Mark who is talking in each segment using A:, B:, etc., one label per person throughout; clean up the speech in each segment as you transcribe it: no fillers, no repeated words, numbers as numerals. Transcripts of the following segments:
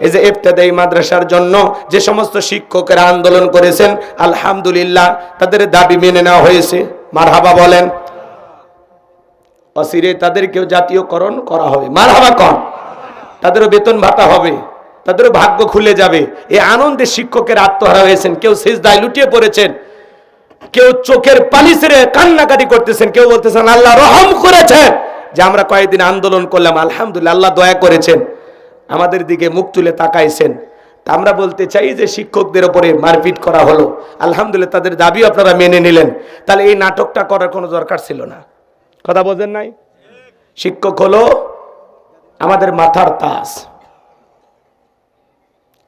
A: এই যে ইবতেদায়ী মাদ্রাসার জন্য যে সমস্ত শিক্ষকেরা আন্দোলন করেছেন, আলহামদুলিল্লাহ তাদের দাবি মেনে নেওয়া হয়েছে। মারহাবা বলেন। অচিরে তাদেরকেও জাতীয়করণ করা হবে। মারহাবা কন। তাদেরও বেতন ভাতা হবে, তাদেরও ভাগ্য খুলে যাবে। এই আনন্দে শিক্ষকের আত্মহারা হয়েছেন, কেউ সিজদায় লুটিয়ে পড়েছেন, কেউ চোখের পানি ছেড়ে কান্নাকাটি করতেছেন, কেউ বলতেছেন আল্লাহ রহম করেছেন যে আমরা কয়েকদিন আন্দোলন করলাম, আলহামদুলিল্লাহ আল্লাহ দয়া করেছেন, আমাদের দিকে মুখ তুলে তাকাইছেন। তা আমরা বলতে চাই যে শিক্ষকদের উপরে মারপিট করা হলো, আলহামদুলিল্লাহ তাদের দাবি আপনারা মেনে নিলেন, তাহলে এই নাটকটা করার কোনো দরকার ছিল না। কথা বোঝেন নাই? শিক্ষক হলো আমাদের মাথার তাজ,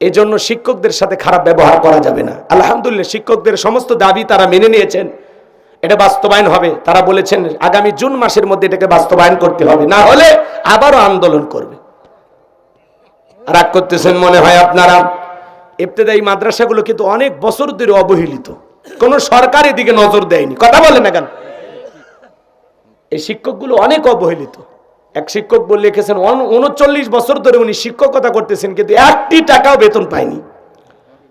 A: এই জন্য শিক্ষকদের সাথে খারাপ ব্যবহার করা যাবে না। আলহামদুলিল্লাহ শিক্ষকদের সমস্ত দাবি তারা মেনে নিয়েছেন, এটা বাস্তবায়ন হবে। তারা বলেছেন আগামী জুন মাসের মধ্যে এটাকে বাস্তবায়ন করতে হবে, না হলে আবারও আন্দোলন করবে। রাগ করতেছেন মনে হয় আপনারা। ইবতেদায়ী মাদ্রাসাগুলো কিন্তু অনেক বছর ধরে অবহেলিত, কোন সরকার এদিকে নজর দেয়নি। কথা বলেন না কেন? এই শিক্ষকগুলো অনেক অবহেলিত। এক শিক্ষক বলে লিখেছেন 39 বছর ধরে উনি শিক্ষকতা করতেছেন, কিন্তু 1টি টাকাও বেতন পায়নি।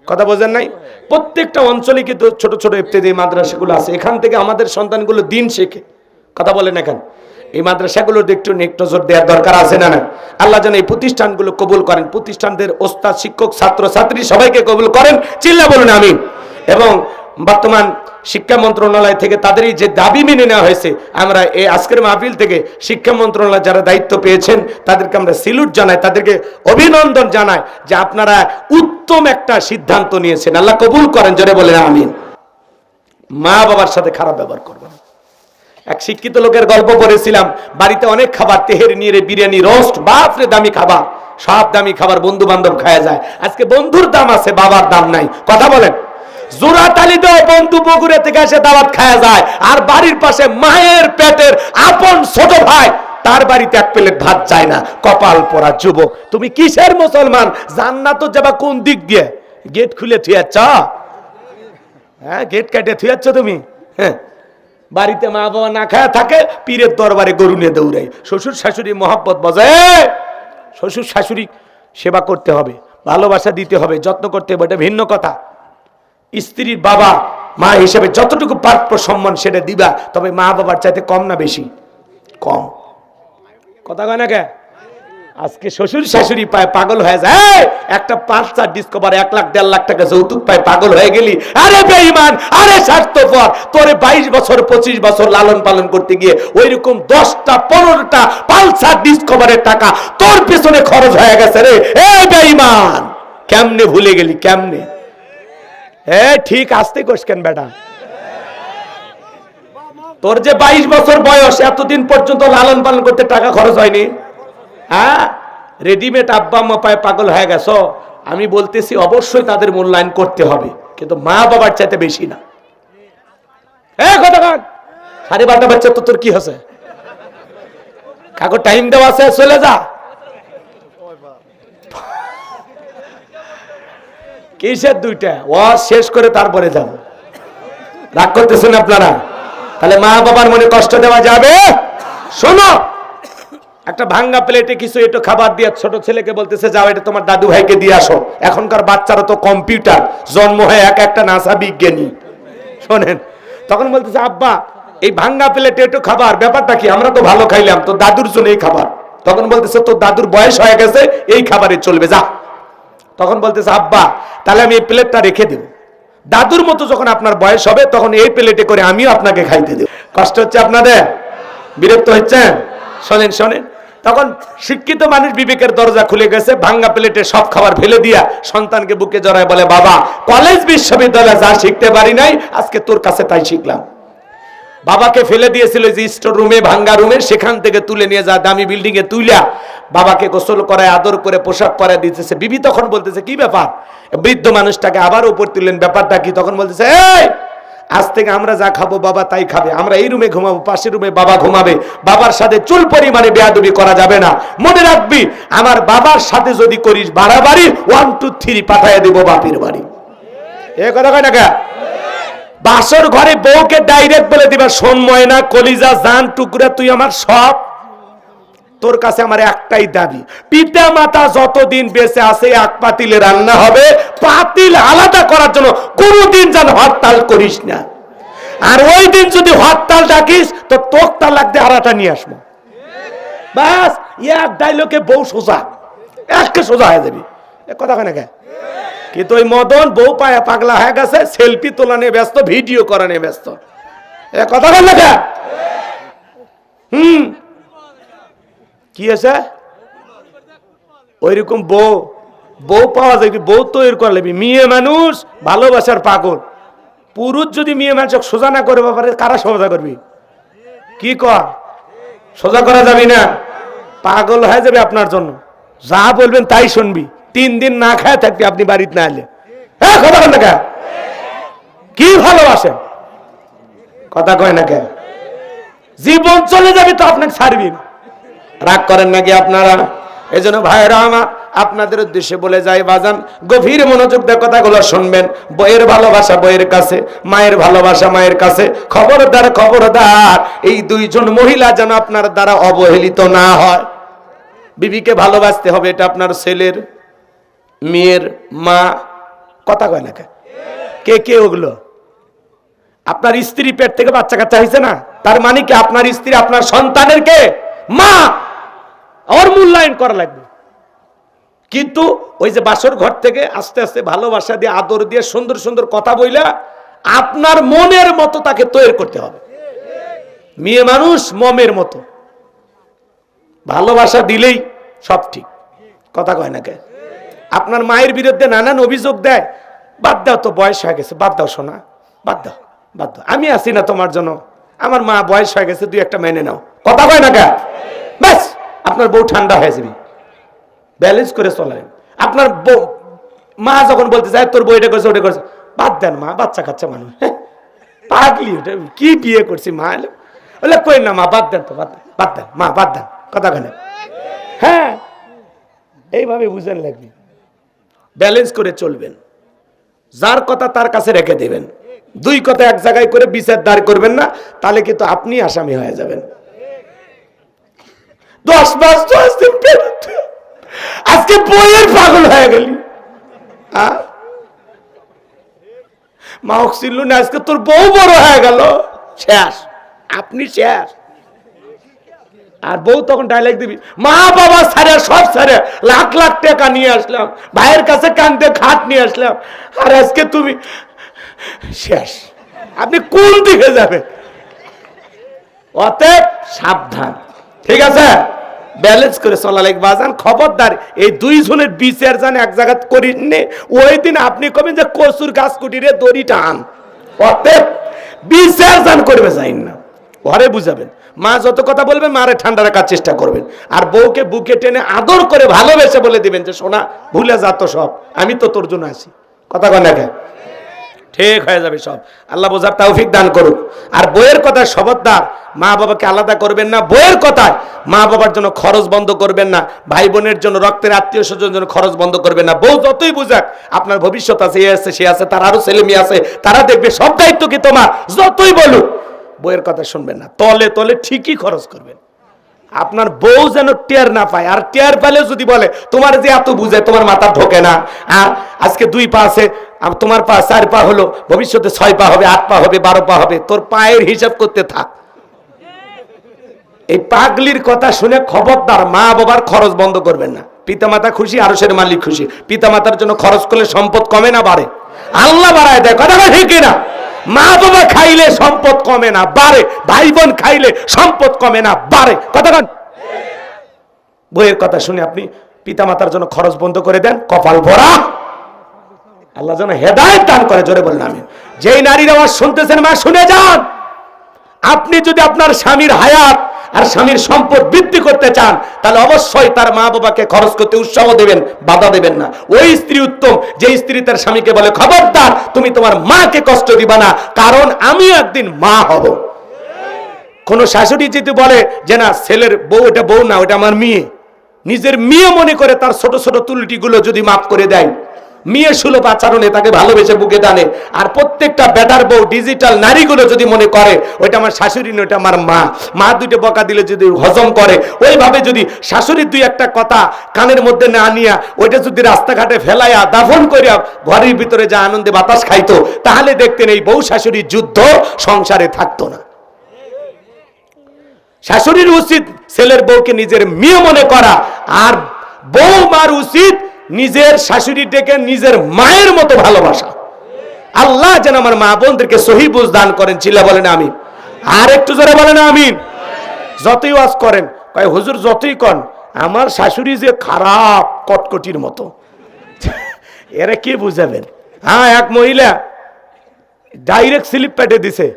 A: কথা বোঝেন নাই? প্রত্যেকটা অঞ্চলে কিন্তু ছোট ছোট ইবতেদায়ী মাদ্রাসাগুলো আছে, এখান থেকে আমাদের সন্তানগুলো দিন শেখে। কথা বলেন এখন এই মাদ্রাসাগুলোর একটু নজর দেওয়ার দরকার আছে না? না, আল্লাহ যেন এই প্রতিষ্ঠানগুলো কবুল করেন, প্রতিষ্ঠানদের ওস্তাদ শিক্ষক ছাত্র ছাত্রী সবাইকে কবুল করেন, চিল্লা বলুন আমিন। এবং বর্তমান শিক্ষা মন্ত্রণালয় থেকে তাদেরই যে দাবি মেনে নেওয়া হয়েছে, আমরা এই আজকের মাহফিল থেকে শিক্ষা মন্ত্রণালয় যারা দায়িত্ব পেয়েছেন তাদেরকে আমরা স্যালুট জানাই, তাদেরকে অভিনন্দন জানাই যে আপনারা উত্তম একটা সিদ্ধান্ত নিয়েছেন, আল্লাহ কবুল করেন, জোরে বলেন আমিন। মা বাবার সাথে খারাপ ব্যবহার করবেন। এক শিক্ষিত লোকের গল্প পড়েছিলাম, বাড়িতে অনেক খাবার, তেহের নিয়ে বিরিয়ানি, রোস্ট, বাপরে দামি খাবার, সব দামি খাবার বন্ধু বান্ধব খাওয়া যায়। আজকে বন্ধুর দাম আছে, বাবার দাম নাই। কথা বলেন। জোড়াতালিতেও বন্ধু বগুড়া থেকে এসে দাওয়াত খাওয়া যায়, আর বাড়ির পাশে মায়ের পেটের আপন ছোট ভাই, তার বাড়িতে এক প্লেট ভাত যায় না। কপাল পোড়া যুবক, তুমি কিসের মুসলমান? জান্নাত যাবা কোন দিক দিয়ে? গেট খুলে থুয়াচ্ছ? হ্যাঁ, গেট কাটে থুয়াচ্ছ তুমি? হ্যাঁ, বাড়িতে মা বাবা না খায়া থাকে, পীরের দরবারে গরু নিয়ে দৌড়াই। শ্বশুর শাশুড়ি মহব্বত বজায়, শ্বশুর শাশুড়ি সেবা করতে হবে, ভালোবাসা দিতে হবে, যত্ন করতে হবে, এটা ভিন্ন কথা। স্ত্রীর বাবা মা হিসেবে যতটুকু প্রাপ্য সম্মান সেটা দিবা, তবে মা বাবার চাইতে কম না বেশি? কম। কথা কয় না কে? আজকে শ্বশুর শাশুড়ি পায় পাগল হয়ে যায়, একটা 5-4 ডিসকভার 1 লাখ 1.5 লাখ টাকা যৌতুক পায় পাগল হয়ে গেলি। আরে বেঈমান, আরে স্বার্থপর, তোরে 22 বছর 25 বছর লালন পালন করতে গিয়ে ওইরকম 10টা 15টা পালসার ডিসকভারের টাকা তোর পেছনে খরচ হয়ে গেছে রে। এ বেঈমান, কেমনে ভুলে গেলি? কেমনে? ঠিক আসতে কোস কেন বেটা? তোর যে 22 বছর বয়স, এতদিন পর্যন্ত লালন পালন করতে টাকা খরচ হয়নি? হ্যাঁ, রেডিমেড আব্বা আম্মা পায় পাগল হয়ে গেছো। আমি বলতেছি অবশ্যই তাদের মূল্যায়ন করতে হবে, কিন্তু মা বাবার চাইতে বেশি না। কথা কান 12:30 বাচ্চা তো তোর কি হচ্ছে? কাকু টাইম দেওয়া আছে, চলে যা। কিসের 2টা? ওয়াজ শেষ করে তারপরে যাব। রাগ করতেছেন আপনারা? তাহলে মা বাবার মনে কষ্ট দেওয়া যাবে? শোনো, একটা ভাঙ্গা প্লেটে কিছু একটু খাবার দিয়ে ছোট ছেলেকে বলতেছে যাও এটা তোমার দাদু ভাইকে দিয়ে আসো। এখনকার বাচ্চারা তো কম্পিউটার, জন্ম হয়ে একটা নাসা বিজ্ঞানী। শোনেন, তখন বলতেছে আব্বা এই ভাঙ্গা প্লেটে একটু খাবার, ব্যাপারটা কি? আমরা তো ভালো খাইলাম, তো দাদুর জন্য এই খাবার। তখন বলতেছে তোর দাদুর বয়স হয়ে গেছে, এই খাবারে চলবে, যা। তখন বলতেছে আব্বা তাহলে আমি এই প্লেটটা রেখে দেব, দাদুর মতো যখন আপনার বয়স হবে তখন এই প্লেটে করে আমিও আপনাকে খাইতে দেব। কষ্ট হচ্ছে আপনাদের? বিরক্ত হচ্ছেন? শোনেন শোনেন, তখন শিক্ষিত মানুষ বিবেকের দরজা খুলে গেছে, ভাঙ্গা প্লেটে সব খাবার ফেলে দিয়া সন্তানকে বুকে জড়ায় বলে বাবা কলেজ বিশ্ববিদ্যালয়ে যা শিখতে পারি নাই আজকে তোর কাছে তাই শিখলাম। বাবাকে ফেলে দিয়েছিল যে স্টোর রুমে, ভাঙ্গা রুমে, সেখান থেকে তুলে নিয়ে যা দামি বিল্ডিং এ তুইলা বাবাকে গোসল করায়, আদর করে পোশাক পরায় দিতেছে। বিবি তখন বলতেছে কি ব্যাপার? বৃদ্ধ মানুষটাকে আবার উপর তুললেন, ব্যাপারটা কি? তখন বলতেছে এই আজ থেকে আমরা যা খাবো বাবা তাই খাবে, আমরা এই রুমে ঘুমাবো, পাশের রুমে বাবা ঘুমাবে, বাবার সাথে চুল পরিমাণে বেয়াদবি করা যাবে না। মনে রাখবি আমার বাবার সাথে যদি করিস বাড়াবাড়ি 1 2 3 পাঠাইয়া দিব বাপের বাড়ি। এ কথা কয় না কে? বাসর ঘরে বউকে ডাইরেক্ট বলে দিবা শোন ময়না কলিজা জান টুকরা তুই আমার সব। তোর কাছে আমার একটাই দাবি, পিতা মাতা যতদিন বেঁচে আছে এক পাতিলে রান্না হবে, পাতিল আলাদা করার জন্য কোনোদিন যেন হরতাল করিস না। আর ওই দিন যদি হরতাল ডাকিস তো তোক তালাক দিয়ে আরাটা নিয়ে আসবো। বাস এক ডাইলগে বউ সোজা, একে সোজা হয়ে যাবি। কথা কেন কে? কিন্তু ওই মদন বউ পায়া পাগলা হয়ে গেছে, সেলফি তোলা নিয়ে ব্যস্ত, ভিডিও করা নিয়ে ব্যস্ত। কথা কেন কে? কি আছে ওইরকম বউ বউ পাওয়া যাবে, বউ তৈরি করে নেবি। মেয়ে মানুষ ভালোবাসার পাগল, পুরুষ যদি মেয়ে মানুষ সোজা না করে ব্যাপারে কারা সোজা করবি? কি কর, সোজা করা যাবি না, পাগল হয়ে যাবে আপনার জন্য। যা বলবেন তাই শুনবি, 3 দিন না খায় থাকবি আপনি বাড়িতে না এলে। হ্যাঁ কথা কন না কে? কি ভালোবাসেন? কথা কয় না কে? জীবন চলে যাবে তো আপনাকে ছাড়বি না। রাগ করেন নাকি আপনারা? এই জন্য ভাইরা আমার, আপনাদের উদ্দেশ্যে বলে যাই বাজান, গভীর মনোযোগ দিয়ে কথাগুলো শুনবেন। বইয়ের ভালোবাসা বইয়ের কাছে, মায়ের ভালোবাসা মায়ের কাছে। খবরদার খবরদার, এই 2 জন মহিলা যেন আপনার দ্বারা অবহেলিত না হয়। বিবিকে ভালোবাসতে হবে, এটা আপনার ছেলের, মেয়ের মা। কথা কয় না কে? কে ওগুলো? আপনার স্ত্রী পেট থেকে বাচ্চা কাচ্চা হয়েছে না, তার মানে কি আপনার স্ত্রী আপনার সন্তানের কে? মা। ওর মূল্যায়ন করা লাগবে। কিন্তু ওই যে বাসর ঘর থেকে আস্তে আস্তে ভালোবাসা দিয়ে, আদর দিয়ে, সুন্দর সুন্দর কথা বইলা আপনার মনের মতো তাকে তৈরি করতে হবে। মেয়ে মানুষ মমের মতো, ভালোবাসা দিলেই সব ঠিক। কথা কয় না কে? আপনার মায়ের বিরুদ্ধে নানান অভিযোগ দেয়, বাদ দাও তো, বয়স হয়ে গেছে, বাদ দাও শোনা, বাদ দাও, বাদ দাও, আমি আছি না তোমার জন্য, আমার মা বয়স হয়ে গেছে, 2-1টা মেনে নাও। কথা কয় না কে? ব্যাস আপনার বউ ঠান্ডা হয়ে যাবে। ব্যালেন্স করে চলেন। আপনার বউ মা যখন বলতে চায় তোর বউ এটা করছে ওটা করছে, বাদ দেন মা, বাচ্চা কাচ্চা মানুষ, পাগলি, ওটা কি বিয়ে করছি মা? বলে কই না মা, বাদ দেন তো, বাদ দেন, বাদ দেন মা, বাদ দেন। কথা কেন? হ্যাঁ এইভাবে বুঝেন লাগবে। ব্যালেন্স করে চলবেন, যার কথা তার কাছে রেখে দেবেন। 2 কথা এক জায়গায় করে বিচার দাঁড় করবেন না, তাহলে কিন্তু আপনি আসামি হয়ে যাবেন। 10 মাস 10 দিন আজকে বইয়ের পাগল হয়ে গেলি, মা ছিল না, আজকে তোর বউ বড় হয়ে গেল, শেষ, আপনি শেষ। আর বউ তখন ডায়লগ দিবি, মা বাবা ছাড়া সব ছাড়া লাখ লাখ টাকা নিয়ে আসলাম, ভাইয়ের কাছে কান্দে খাট নিয়ে আসলাম, আর আজকে তুমি শেষ। আপনি কোন দিকে যাবেন? অতএব সাবধান, ঠিক আছে? ব্যালেন্স করে চলা লাগবে বাজান। খবরদার এই 2 জনের বিচার জানে এক জায়গা করিনি, ওই দিন আপনি কবেন যে কচুর গাছ কুটিরে দড়ি টান। অতএব বিচার জান করবে যাইন না, ঘরে বুঝাবেন। মা যত কথা বলবেন মারে ঠান্ডা রাখার চেষ্টা করবেন, আর বউকে বুকে টেনে আদর করে ভালোবেসে বলে দিবেন যে সোনা ভুলে যা তো সব, আমি তো তোর জন্য আছি। কথা কয় না? ঠিক হয়ে যাবে সব। আল্লাহ বোঝার তৌফিক দান করুক। আর বইয়ের কথা খবরদার, মা বাবাকে আলাদা করবেন না। বইয়ের কথায় মা বাবার জন্য খরচ বন্ধ করবেন না, ভাই বোনের জন্য, রক্তের আত্মীয় স্বজনের জন্য খরচ বন্ধ করবেন না। বউ যতই বুঝাক আপনার ভবিষ্যৎ আছে, এ আছে সে আছে, তার আরো ছেলে মেয়ে আছে, তারা দেখবে, সব দায়িত্ব কি তোমার। যতই বলুক বইয়ের কথা শুনবেন না, তলে তলে ঠিকই খরচ করবেন। আপনার বউ যেন টের না পায়, আর টের পেলে যদি বলে তোমার যে এত বুঝে, তোমার মাথা ঢোকে না, আজকে 2 পা আছে, তোমার পা 4 পা হলো, ভবিষ্যতে 6 পা হবে, 8 পা হবে, 12 পা হবে, তোর পায়ের হিসাব করতে থাক। এই পাগলির কথা শুনে খবরদার মা বাবার খরচ বন্ধ করবেন না। পিতামাতা খুশি, আরশের মালিক খুশি। পিতামাতার জন্য খরচ করলে সম্পদ কমে না বাড়ে? আল্লাহ বাড়ায় দেয়। কথা ঠিক না? মা বাবা খাইলে সম্পদ কমে না বাড়ে, ভাই বোন খাইলে সম্পদ কমে না বাড়ে। কথা বলেন। বইয়ের কথা শুনে আপনি পিতামাতার জন্য খরচ বন্ধ করে দেন, কপাল ভরা। আল্লাহ যেন হেদায়েত দান করে, জোরে বলেন আমিন। যেই নারীর আওয়াজ শুনতেছেন মা, শুনে যান। আপনি যদি আপনার স্বামীর হায়াত আর স্বামীর সম্পদ বৃদ্ধি করতে চান, তাহলে অবশ্যই তার মা বাবাকে খরচ করতে উৎসাহ দেবেন, বাধা দেবেন না। ওই স্ত্রী উত্তম যে স্ত্রী তার স্বামীকে বলে, খবরদার তুমি তোমার মাকে কষ্ট দিবা না, কারণ আমি একদিন মা হব। কোন শাশুড়ি যদি বলে যে না ছেলের বউ, এটা বউ না, ওটা আমার মেয়ে, নিজের মেয়ে মনে করে তার ছোট ছোট ত্রুটিগুলো যদি মাফ করে দেয়, মেয়ে সুলভ আচরণে তাকে ভালোবেসে বুকে টানে। আর প্রত্যেকটা বেটার বউ ডিজিটাল নারীগুলো যদি মনে করে ওইটা আমার শাশুড়ি নয়, ওইটা আমার মা, মা দুইটা বকা দিলে যদি হজম করে, ওইভাবে যদি শাশুড়ির দুই একটা কথা কানের মধ্যে না নিয়া ওইটা যদি রাস্তাঘাটে ফেলাইয়া দাফন করিয়া ঘরের ভিতরে যা আনন্দে বাতাস খাইতো, তাহলে দেখতেন এই বউ শাশুড়ির যুদ্ধ সংসারে থাকতো না। শাশুড়ির উচিত ছেলের বউকে নিজের মেয়ে মনে করা, আর বউমার উচিত নিজের শাশুড়িটাকে নিজের মায়ের মতো ভালোবাসা। আল্লাহ যেন আমার মা বোনদেরকে সহি বুঝ দান করেন। চিল্লা বলেন আমিন। আর একটু জোরে বলেন আমিন। যতই ওয়াজ করেন, কয় হুজুর যতই কন, আমার শাশুড়ি যে খারাপ কটকটির মতো, এরা কি বুঝাবেন? হ্যাঁ, এক মহিলা ডাইরেক্ট স্লিপ পেটে দিছে,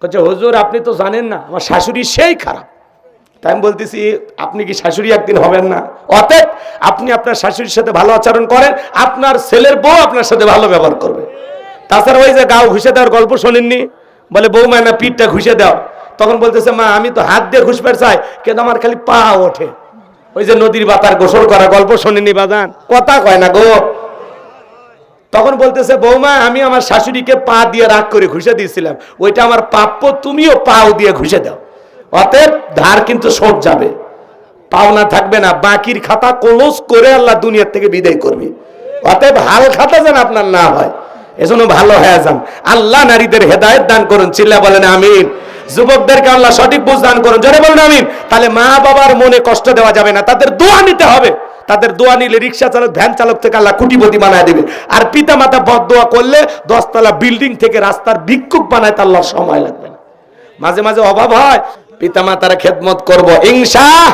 A: বলছে হুজুর আপনি তো জানেন না আমার শাশুড়ি সেই খারাপ। তাই আমি বলতেছি, আপনি কি শাশুড়ি একদিন হবেন না? অতএব আপনি আপনার শাশুড়ির সাথে ভালো আচরণ করেন, আপনার ছেলের বউ আপনার সাথে ভালো ব্যবহার করবে। তাছাড়া ওই যে গাও ঘুষে দেওয়ার গল্প শোনেননি? বলে বউ মায়না পিঠটা ঘুষে দাও, তখন বলতেছে মা আমি তো হাত দিয়ে ঘুষবার চাই, কিন্তু আমার খালি পা ওঠে। ওই যে নদীর বাতার গোসল করা গল্প শোনেননি বাজান? কথা কয় না গো। তখন বলতেছে বৌমা আমি আমার শাশুড়িকে পা দিয়ে রাগ করে ঘুষে দিয়েছিলাম, ওইটা আমার প্রাপ্য, তুমিও পাও দিয়ে ঘুষে দাও। অতএব ধার কিন্তু শোধ যাবে, পাওনা থাকবে না। বাকির খাতা ক্লোজ করে আল্লাহ দুনিয়ার থেকে বিদায় করবে। অতএব হাল খাতা যেন আপনার না হয়, এজন্য ভালো হয়ে যান। আল্লাহ নারীদের হেদায়েত দান করুন। চিল্লা বলেন আমিন। যুবকদেরকে আল্লাহ সঠিক বুঝ দান করুন। জোরে বলেন আমিন। তাহলে মা বাবার মনে কষ্ট দেওয়া যাবে না, তাদের দোয়া নিতে হবে। তাদের দোয়া নিলে রিক্সা চালক ভ্যান চালক থেকে আল্লাহ কোটিপতি বানায় দিবে। আর পিতা মাতা বদদোয়া করলে 10 তলা বিল্ডিং থেকে রাস্তার ভিক্ষুক বানায়, তার আল্লাহর সময় লাগবে না। মাঝে মাঝে অভাব হয়, পিতা মাতার খেদমত করব ইনশাআল্লাহ।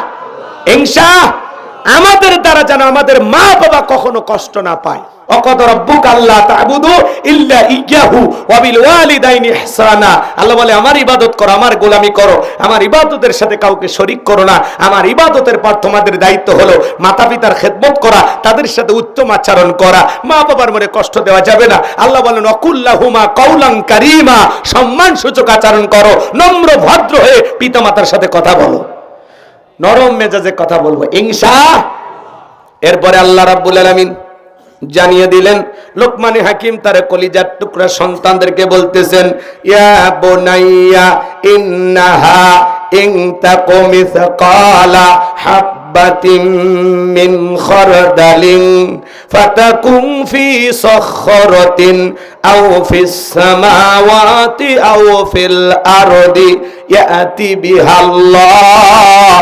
A: আমাদের দ্বারা যেন আমাদের মা বাবা কখনো কষ্ট না পায়। ওয়াকাদ রাব্বুকা আল্লা তা'বুদু ইল্লা ইয়্যাহু ওয়া বিল ওয়ালিদাইনি ইহসানা। আল্লাহ বলে আমার ইবাদত করো, আমার গোলামি করো, আমার ইবাদতের সাথে কাউকে শরীক করো না। আমার ইবাদতের পর তোমাদের দায়িত্ব হলো মাতা পিতার খেদমত করা, তাদের সাথে উত্তম আচরণ করা, মা বাবার মনে কষ্ট দেওয়া যাবে না। আল্লাহ বলেন ওয়াকুল্লাহুমা কাওলান কারীমা, সম্মানসূচক আচরণ করো, নম্র ভদ্র হয়ে পিতামাতার সাথে কথা বলো, নরম মেজাজে কথা বলবো ইনশাআল্লাহ। এরপরে আল্লাহ রাব্বুল আলামিন জানিয়ে দিলেন, লোকমানে হাকিম তার কলিজার টুকরা সন্তানদেরকে বলতেছেন, ইয়া বুনাইয়া ইন্নাহা ইন তাকু মিসকালা হাববাতিন মিন খারদালিন ফাতাকুন ফি সখরাতিন আও ফিস সামাওয়াতি আও ফিল আরদি ইয়াতি বিহাল্লাহ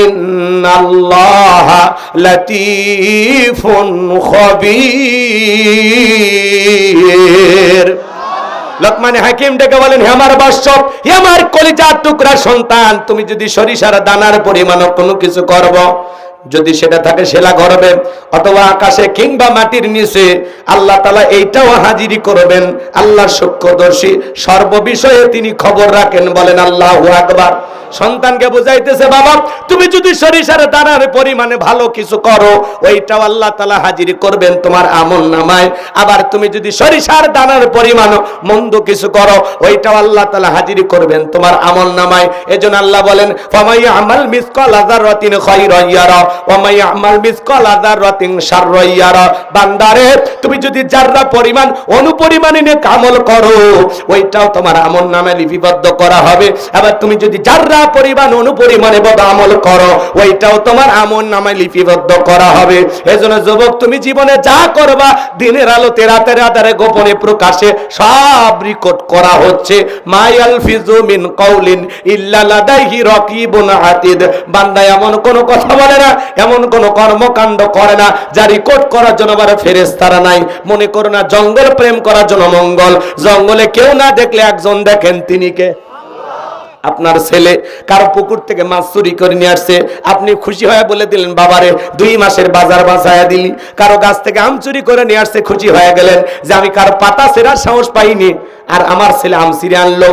A: ইন্নাল্লাহা লাতীফুন খবীর। লোকমানে হাকিম ডেকে বলেন, হে আমার বৎস, হে আমার কলিজার টুকরা সন্তান, তুমি যদি সরিষার দানার পরিমাণ কোনো কিছু করবো, যদি সেটা থাকে সেলা গর্বে অথবা আকাশে কিংবা মাটির নিচে, আল্লাহ তাআলা এইটাও হাজিরি করবেন। আল্লাহ সূক্ষ্মদর্শী, সর্ববিষয়ে তিনি খবর রাখেন। বলেন আল্লাহু আকবার। সন্তানকে বুঝাইতেছে, বাবা তুমি যদি সরিষার দানার পরিমাণে ভালো কিছু করো, ওইটাও আল্লাহ তাআলা হাজিরি করবেন তোমার আমলনামায়। আবার তুমি যদি সরিষার দানার পরিমাণ মন্দ কিছু করো, ওইটাও আল্লাহ তাআলা হাজিরি করবেন তোমার আমলনামায়। এজন্য আল্লাহ বলেন, ফামাই আমাল মিসকালা যাররাতিন খায়রান ইয়ারা ওয়া মাই আমাল মিসকালা যাররাতিন শাররান ইয়ারা। বান্দারে তুমি যদি যাররা পরিমাণ অনুপরিমাণে নেক আমল করো, ওইটাও তোমার আমলনামায় লিপিবদ্ধ করা হবে। আবার তুমি যদি যাররা পরিমাণ অনুপরিমাণে বদ আমল করো, ওইটাও তোমার আমলনামায় লিপিবদ্ধ করা হবে। এজন্য যুবক, তুমি জীবনে যা করবা, দিনের আলোতে রাতের আধারে গোপনে প্রকাশে সব রেকর্ড করা হচ্ছে। মায়াল ফিজু মিন কাউলিন ইল্লা লাদাইহি রাকিবুন আতিদ। বান্দা এমন কোন কথা বলে না, এমন কোন কর্মকাণ্ড করে না যা রেকর্ড করার জন্য আবার ফেরেশতারা নাই। মনে করো না জঙ্গল প্রেম করার জন্য মঙ্গল, জঙ্গলে কেউ না দেখলে একজন দেখেন, তিনি কে? আপনার ছেলে কারো পুকুর থেকে মাছ চুরি করে নিয়ে আসছে, আপনি খুশি হয়ে বলে দিলেন বাবারে 2 মাসের বাজার বাঁচায়া দিলি। কারো গাছ থেকে আম চুরি করে নিয়ে আসছে, খুশি হয়ে গেলেন যে আমি কারো পাতা ছেঁড়ার সাহস পাইনি, আর আমার ছেলে আম ছিঁড়ে আনলো।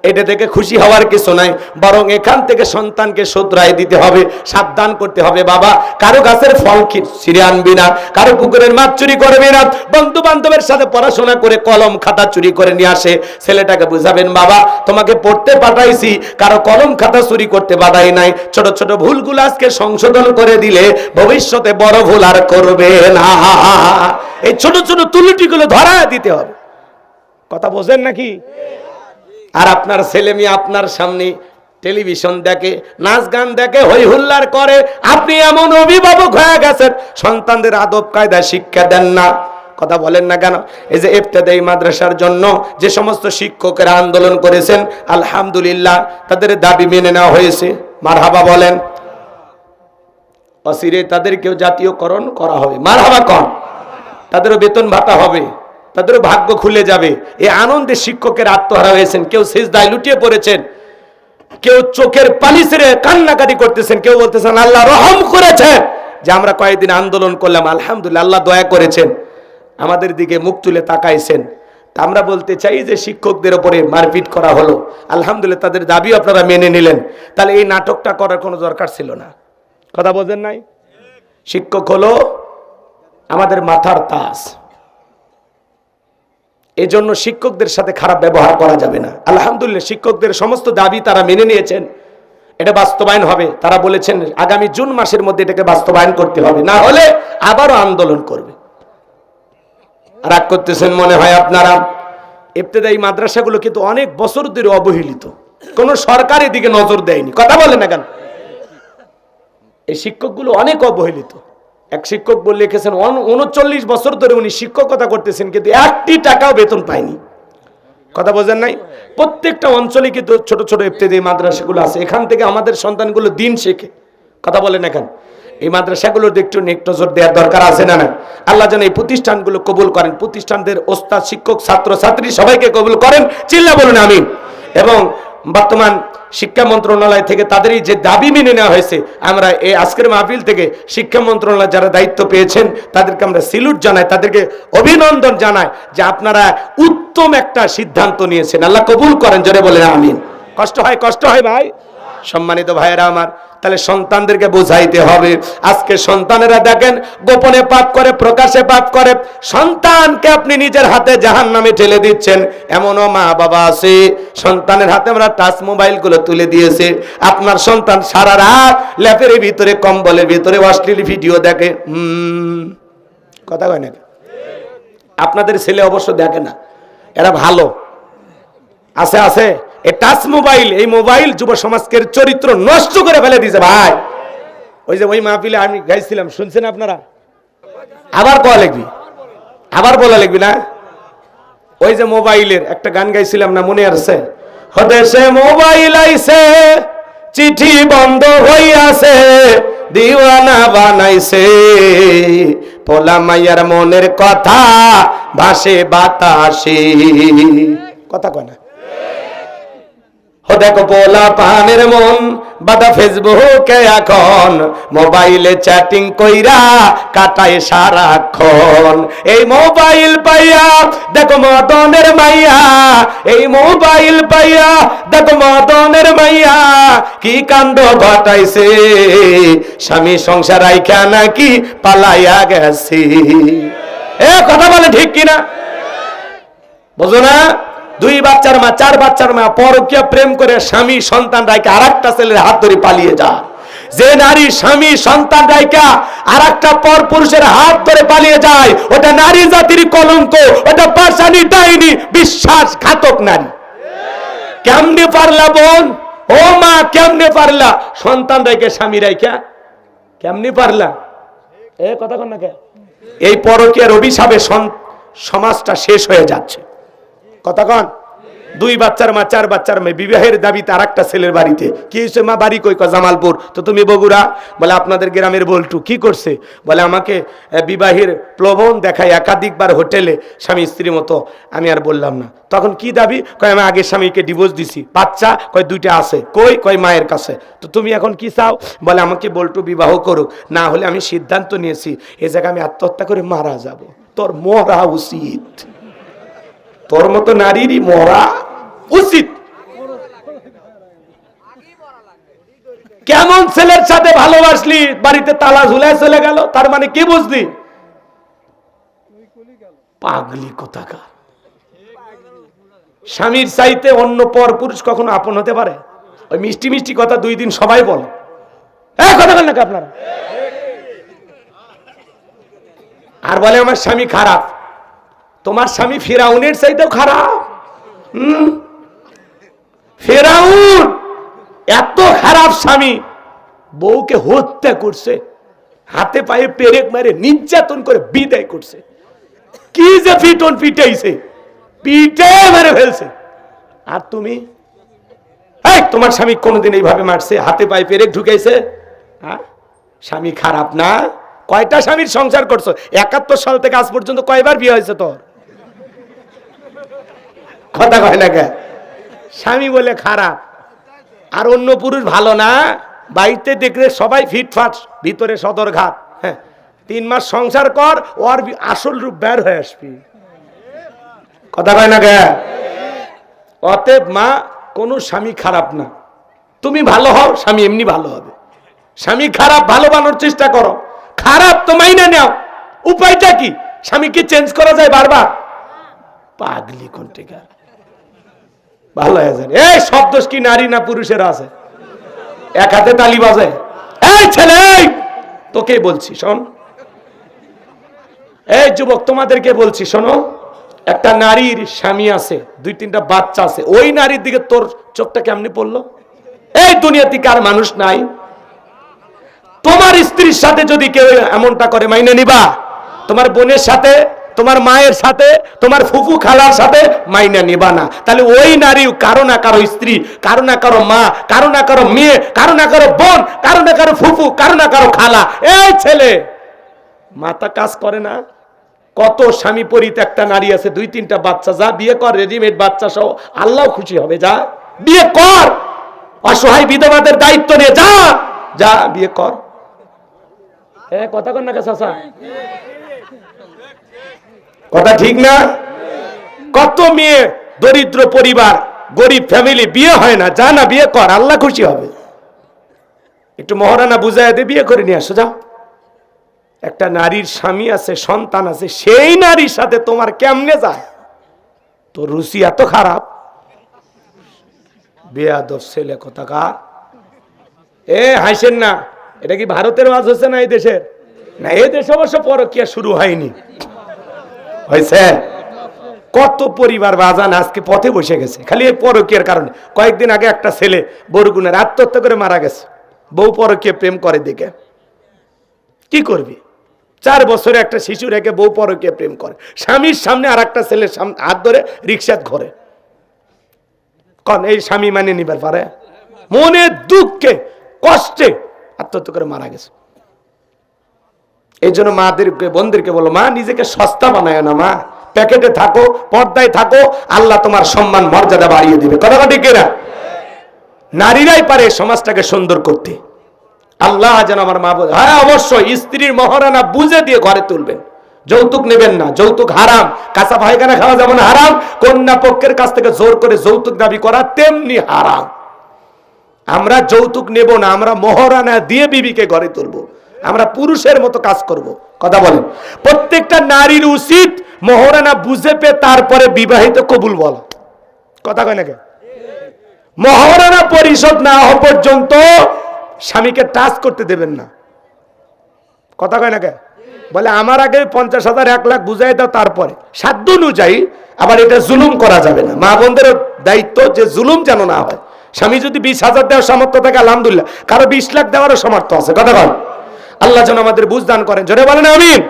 A: এটা থেকে খুশি হওয়ার কিছু নাই, বরং এখান থেকে সন্তানকে শুধরাই দিতে হবে, সাবধান করতে হবে। বাবা, কারো গাছের ফল ছিঁড়ে আনবি না, কারো পুকুরের মাছ চুরি করবি না। বন্ধু বান্ধবের সাথে পড়াশোনা করে কলম খাতা চুরি করে নিয়ে আসে, ছেলেটাকে বুঝাবেন বাবা তোমাকে পড়তে পাঠাইছি, কারো কলম খাতা চুরি করতে পাঠাই নাই। ছোট ছোট ভুলগুলো আজকে সংশোধন করে দিলে ভবিষ্যতে বড় ভুল আর করবে না। এই ছোট ছোট ত্রুটিগুলো ধরা দিতে হবে। কথা বোঝেন নাকি? আর আপনার ছেলে মেয়ে আপনার সামনে টেলিভিশন দেখে, নাচ গান দেখে, হই হুল্লার করে, আপনি এমন অভিভাবক হয়ে গেছেন সন্তানদের আদব কায়দা শিক্ষা দেন না। কথা বলেন না কেন? এই যে ইফতেদায়ী মাদ্রাসার জন্য যে সমস্ত শিক্ষকেরা আন্দোলন করেছেন, আলহামদুলিল্লাহ তাদের দাবি মেনে নেওয়া হয়েছে, মারহাবা বলেন। অচিরে তাদেরকেও জাতীয়করণ করা হবে, মারহাবা কন। তাদেরও বেতন ভাতা হবে, তাদেরও ভাগ্য খুলে যাবে। এই আনন্দে শিক্ষকের আত্মহারা হয়েছেন, কেউ সিজদায় লুটিয়ে পড়েছেন, কেউ চোখের পানি ছেড়ে কান্নাকাটি করতেছেন, কেউ বলতেছেন আল্লাহ রহম করেছেন যে আমরা কয়েকদিন আন্দোলন করলাম, আলহামদুলিল্লাহ আল্লাহ দয়া করেছেন, আমাদের দিকে মুখ তুলে তাকাইছেন। তা আমরা বলতে চাই যে শিক্ষকদের উপরে মারপিট করা হলো, আলহামদুলিল্লাহ তাদের দাবি আপনারা মেনে নিলেন, তাহলে এই নাটকটা করার কোনো দরকার ছিল না। কথা বোঝেন নাই? শিক্ষক হলো আমাদের মাথার তাজ, এই জন্য শিক্ষকদের সাথে খারাপ ব্যবহার করা যাবে না। আলহামদুলিল্লাহ শিক্ষকদের সমস্ত দাবি তারা মেনে নিয়েছেন, এটা বাস্তবায়ন হবে। তারা বলেছেন আগামী জুন মাসের মধ্যে এটাকে বাস্তবায়ন করতে হবে, না হলে আবারও আন্দোলন করবে। রাগ করতেছেন মনে হয় আপনারা। ইবতেদায়ী মাদ্রাসাগুলো কিন্তু অনেক বছর ধরে অবহেলিত, কোন সরকার এদিকে নজর দেয়নি। কথা বলে না কেন? এই শিক্ষকগুলো অনেক অবহেলিত। এক শিক্ষক বলে লিখেছেন 39 বছর ধরে উনি শিক্ষকতা করতেছেন, কিন্তু 1টি টাকাও বেতন পায়নি। কথা বোঝেন নাই? প্রত্যেকটা অঞ্চলে কিন্তু ছোট ছোট ইবতেদায়ী মাদ্রাসাগুলো আছে, এখান থেকে আমাদের সন্তানগুলো দিন শেখে। কথা বলেন এখন এই মাদ্রাসাগুলোর একটু নজর দেওয়ার দরকার আছে না? না, আল্লাহ যেন এই প্রতিষ্ঠানগুলো কবুল করেন, প্রতিষ্ঠানদের ওস্তাদ শিক্ষক ছাত্র ছাত্রী সবাইকে কবুল করেন, চিল্লা বলুন আমিন। এবং বর্তমান শিক্ষা মন্ত্রণালয় থেকে তাদেরই যে দাবি মেনে নেওয়া হয়েছে, আমরা এই আজকের মাহফিল থেকে শিক্ষা মন্ত্রণালয় যারা দায়িত্ব পেয়েছেন তাদেরকে আমরা সিলুট জানাই, তাদেরকে অভিনন্দন জানাই যে আপনারা উত্তম একটা সিদ্ধান্ত নিয়েছেন, আল্লাহ কবুল করেন, জোরে বলেন আমিন। কষ্ট হয় ভাই। সম্মানিত ভাইয়েরা আমার, তাহলে সন্তানদেরকে বোঝাইতে হবে। আজকে সন্তানেরা দেখেন গোপনে পাপ করে, প্রকাশে পাপ করে, সন্তানকে আপনি নিজের হাতে জাহান্নামে ঠেলে দিচ্ছেন। এমনও মা বাবা আছে সন্তানের হাতে আমরা টাচ মোবাইল গুলো তুলে দিয়েছে, আপনার সন্তান সারা রাত ল্যাপের ভিতরে কম্বলের ভিতরে অশ্লীল ভিডিও দেখে। কথা কয় না? আপনাদের ছেলে অবশ্য দেখে না, এরা ভালো আছে। এই টাচ মোবাইল, এই মোবাইল যুব সমাজের চরিত্র নষ্ট করে ফেলে দিয়েছে ভাই। ওই যে ওই মাহফিলে আমি গাইছিলাম, শুনছেন আপনারা? আবার বলা লিখবি না? ওই যে মোবাইলের একটা গান গাইছিলাম না, মনে আছে? হদেশে মোবাইল আইছে, চিঠি বন্ধ হইয়াছে, দিওয়ানা বানাইছে, পোলা মাইয়ার মনের কথা ভাসে বাতাসে। কথা কয় না? দেখো পোলা পানের মন বাদা ফেসবুকে এখন, মোবাইলে চ্যাটিং কইরা কাটায় সারাক্ষণ। এই মোবাইল পাইয়া দেখো মদনের মাইয়া, এই মোবাইল পাইয়া দেখো মদনের মাইয়া কি কাণ্ড ঘটাইছে, স্বামী সংসার রাইখা নাকি পালাইয়া গেছে। কথা বলে ঠিক কিনা? বুঝো না? 2 বাচ্চার মা, 4 বাচ্চার মা পরকীয়া প্রেম করে স্বামী সন্তান রাইখা আরেকটা ছেলের হাত ধরে পালিয়ে যায়। যে নারী স্বামী সন্তান রাইখা আরেকটা পর পুরুষের হাত ধরে পালিয়ে যায়, ওটা নারী জাতির কলঙ্ক, ওটা পাশানি ডাইনি, বিশ্বাসঘাতক নারী। কেমনে পারলা বোন? ও মা কেমনে পারলা সন্তান রাইখা স্বামী রাইখা? কেমনে পারলা? কথা কন না কে? এই পরকীয়ার অভিশাপে সমাজটা শেষ হয়ে যাচ্ছে। কথা কন? 2 বাচ্চার মা, 4 বাচ্চার মেয়ে বিবাহের দাবিতে আরেকটা ছেলের বাড়িতে। কি হয়েছে মা? বাড়ি কই? জামালপুর। তো তুমি বগুড়া? বলে আপনাদের গ্রামের বল্টু। কি করছে? বলে আমাকে বিবাহের প্রলোভন দেখায় একাধিকবার হোটেলে স্বামী স্ত্রীর মতো। আমি আর বললাম না। তখন কি দাবি? কয় আমি আগের স্বামীকে ডিভোর্স দিছি। বাচ্চা? কয় 2টা আছে। কই মায়ের কাছে। তো তুমি এখন কি চাও? বলে আমাকে বল্টু বিবাহ করুক, না হলে আমি সিদ্ধান্ত নিয়েছি এই জায়গায় আমি আত্মহত্যা করে মারা যাব। তোর মরা উচিত, তোর মতো নারীরই মরা উচিত। কেমন ছেলের সাথে ভালোবাসলি বাড়িতে তালা ঝুলায় চলে গেল, তার মানে কি বুঝলি? পাগলি কোথাকার। স্বামীর চাইতে অন্য পর পুরুষ কখনো আপন হতে পারে? ওই মিষ্টি মিষ্টি কথা 2 দিন সবাই বলে, কথা বল নাকি আপনারা? আর বলে আমার স্বামী খারাপ। তোমার স্বামী ফিরাউনের চাইতেও খারাপ। ফিরাউন এত খারাপ স্বামী, বউকে হত্যা করছে, হাতে পায়ে পেরেক মারে নির্যাতন করে বিদায় করছে। কি যে পিটন পিটাইছে, পিটে মেরে ফেলছে। আর তুমি, তোমার স্বামী কোনোদিন এইভাবে মারছে, হাতে পায়ে পেরেক ঢুকাইছে? স্বামী খারাপ না? কয়টা স্বামীর সংসার করছো? 71 সাল থেকে আজ পর্যন্ত কয়বার বিয়ে হয়েছে তোর? কথা কয় না কে? স্বামী বলে খারাপ, আর অন্য পুরুষ ভালো না? বাড়িতে দেখলে সবাই ফিটফাট, ভিতরে সদরঘাত। 3 মাস সংসার কর, ওর আসল রূপ বের হয়ে আসবি। কথা কয় না কে? অতএব মা, কোন স্বামী খারাপ না। তুমি ভালো হও, স্বামী এমনি ভালো হবে। স্বামী খারাপ, ভালো বানানোর চেষ্টা করো। খারাপ তো মাইনে নাও, উপায়টা কি? স্বামীকে চেঞ্জ করা যায় বারবার? পাগলি কোনটিকার, ভালো হয়ে যায়। এই সব দোষ কি নারী না পুরুষের আছে? এক হাতে তালি বাজে। এই ছেলে, তোকে বলছি শোন। এই যুবক, তোমাদেরকে বলছি শোনো। একটা নারীর স্বামী আছে, 2-3টা বাচ্চা আছে, ওই নারীর দিকে তোর চোখটা কেমনি পড়লো? এই দুনিয়াতে কার মানুষ নাই? তোমার স্ত্রীর সাথে যদি কেউ এমনটা করে মাইনে নিবা? তোমার বোনের সাথে, তোমার মায়ের সাথে, তোমার ফুফু খালার সাথে মাইনা নিবা না। তাহলে ওই নারী কারো না কারো স্ত্রী, কারো না কারো মা, কারো না কারো মেয়ে, কারো না কারো বোন, কারো না কারো ফুফু, কারো না কারো খালা। এই ছেলে, মাথা কাজ করে না? কত স্বামী পরিত্যক্তা নারী আছে, 2-3টা বাচ্চা। যা বিয়ে কর, রেডিমেড বাচ্চা সহ, আল্লাহ খুশি হবে। যা বিয়ে কর, অসহায় বিধবাদের দায়িত্ব নিয়ে যা, যা বিয়ে কর। কথা কর না চাচা, কথা ঠিক না? কত মেয়ে, দরিদ্র পরিবার, গরিব ফ্যামিলি, বিয়ে হয় না। যা না বিয়ে কর, আল্লাহ খুশি হবে। একটু মহারানা বুঝাই দে, বিয়ে করে নিয়ে আসো যাও। একটা নারীর স্বামী আছে, সন্তান আছে, সেই নারীর সাথে তোমার কেমনে যায়? তোর রুচি এত খারাপ, বেয়াদব ছেলে কোথাকার। হাসেন না, এটা কি ভারতের ওয়াজ হচ্ছে না এই দেশের? না, এই দেশে অবশ্য পরকীয়া শুরু হয়নি, হয়েছে। কত পরিবার বাজান আজকে পথে বসে গেছে খালি এই পরকীয়ার কারণে। কয়েকদিন আগে একটা ছেলে বরগুনার আত্মহত্যা করে মারা গেছে, বউ পরকীয়া প্রেম করে দেখে। কি করবি? 4 বছরে একটা শিশু রেখে বউ পরকীয়া প্রেম করে, স্বামীর সামনে আর একটা ছেলের সামনে হাত ধরে রিক্সাত ঘরে। কন এই স্বামী মানে নিবার পারে? মনে দুঃখে কষ্টে আত্মহত্যা করে মারা গেছে। এই জন্য মাদেরকে, বোনদেরকে বলো, মা নিজেকে সস্তা বানায় না, মা প্যাকেটে থাকো, পর্দায় থাকো, আল্লাহ তোমার সম্মান মর্যাদা বাড়িয়ে দিবে। কথা ঠিক কিনা? নারীরাই পারে সমাজটাকে সুন্দর করতে। আল্লাহ যেন আমার মা বলে, হ্যাঁ অবশ্যই স্ত্রীর মহারানা বুঝে দিয়ে ঘরে তুলবেন। যৌতুক নেবেন না, যৌতুক হারাম। কাঁচা পায়খানা খাওয়া যেমন হারাম, কন্যা পক্ষের কাছ থেকে জোর করে যৌতুক দাবি করা তেমনি হারাম। আমরা যৌতুক নেব না, আমরা মহারানা দিয়ে বিবিকে ঘরে তুলবো। আমরা পুরুষের মতো কাজ করব। কথা বলেন। প্রত্যেকটা নারীর উচিত মহারানা বুঝে পেয়ে তারপরে বিবাহিত কবুল বলা। কথা কয় নাকি? মহারানা পরিশোধ না হওয়া পর্যন্ত স্বামীকে টাচ করতে দেবেন না। কথা কয় নাকি? বলে আমার আগে 50,000 1 লাখ বুঝাই দাও, তারপরে সাধ্য অনুযায়ী। আবার এটা জুলুম করা যাবে না। মা বোনদের দায়িত্ব যে জুলুম যেন না হয়। স্বামী যদি 20,000 দেওয়ার সামর্থ্য থাকে আলহামদুলিল্লাহ, কারো 20 লাখ দেওয়ারও সামর্থ্য আছে। কথা বল। আল্লাহ যেন আমাদের বুঝ দান করেন, জোরে বলেন আমিন।